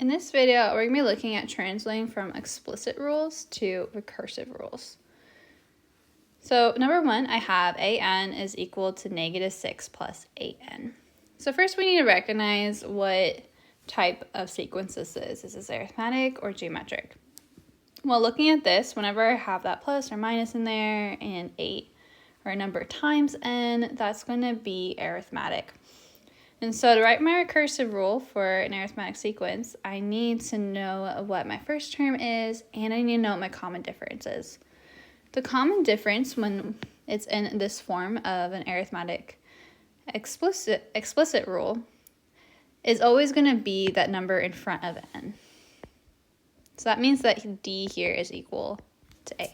In this video, we're going to be looking at translating from explicit rules to recursive rules. So number one, I have an is equal to -6 plus 8n. So first we need to recognize what type of sequence this is. Is this arithmetic or geometric? Well, looking at this, whenever I have that plus or minus in there and 8 or a number times n, that's going to be arithmetic. And so to write my recursive rule for an arithmetic sequence, I need to know what my first term is, and I need to know what my common difference is. The common difference when it's in this form of an arithmetic explicit rule is always going to be that number in front of n. So that means that d here is equal to 8.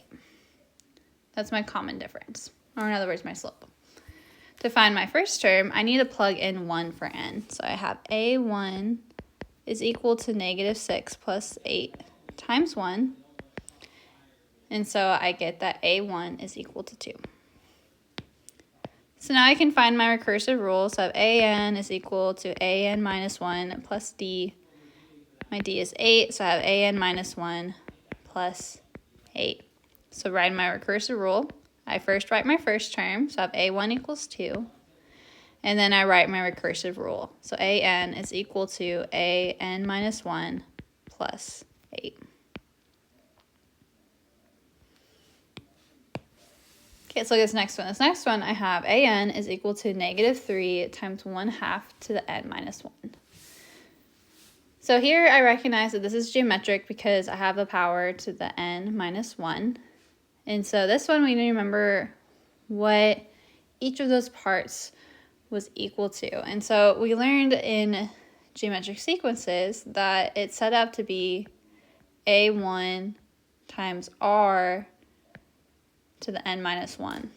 That's my common difference, or in other words, my slope. To find my first term, I need to plug in 1 for n. So I have a1 is equal to -6 plus 8 times 1. And so I get that a1 is equal to 2. So now I can find my recursive rule. So I have an is equal to an minus 1 plus d. My d is 8, so I have an minus 1 plus 8. So writing my recursive rule, I first write my first term, so I have a1 equals 2. And then I write my recursive rule. So an is equal to an minus 1 plus 8. Okay, so look at this next one. This next one, I have an is equal to -3 times 1/2 to the n minus 1. So here I recognize that this is geometric because I have the power to the n minus 1. And so this one we need to remember what each of those parts was equal to. And so we learned in geometric sequences that it's set up to be a1 times r to the n minus 1.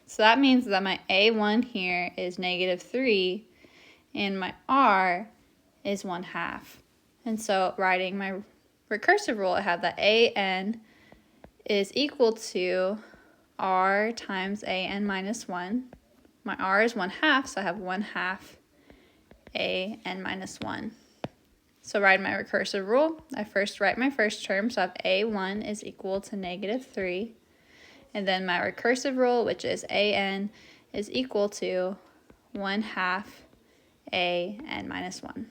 So that means that my a1 here is -3 and my r is 1/2. And so writing my recursive rule, I have that an is equal to r times an minus 1. My r is 1/2, so I have 1/2 an minus 1. So writing my recursive rule, I first write my first term, so I have a1 is equal to -3. And then my recursive rule, which is an is equal to 1/2 an minus 1.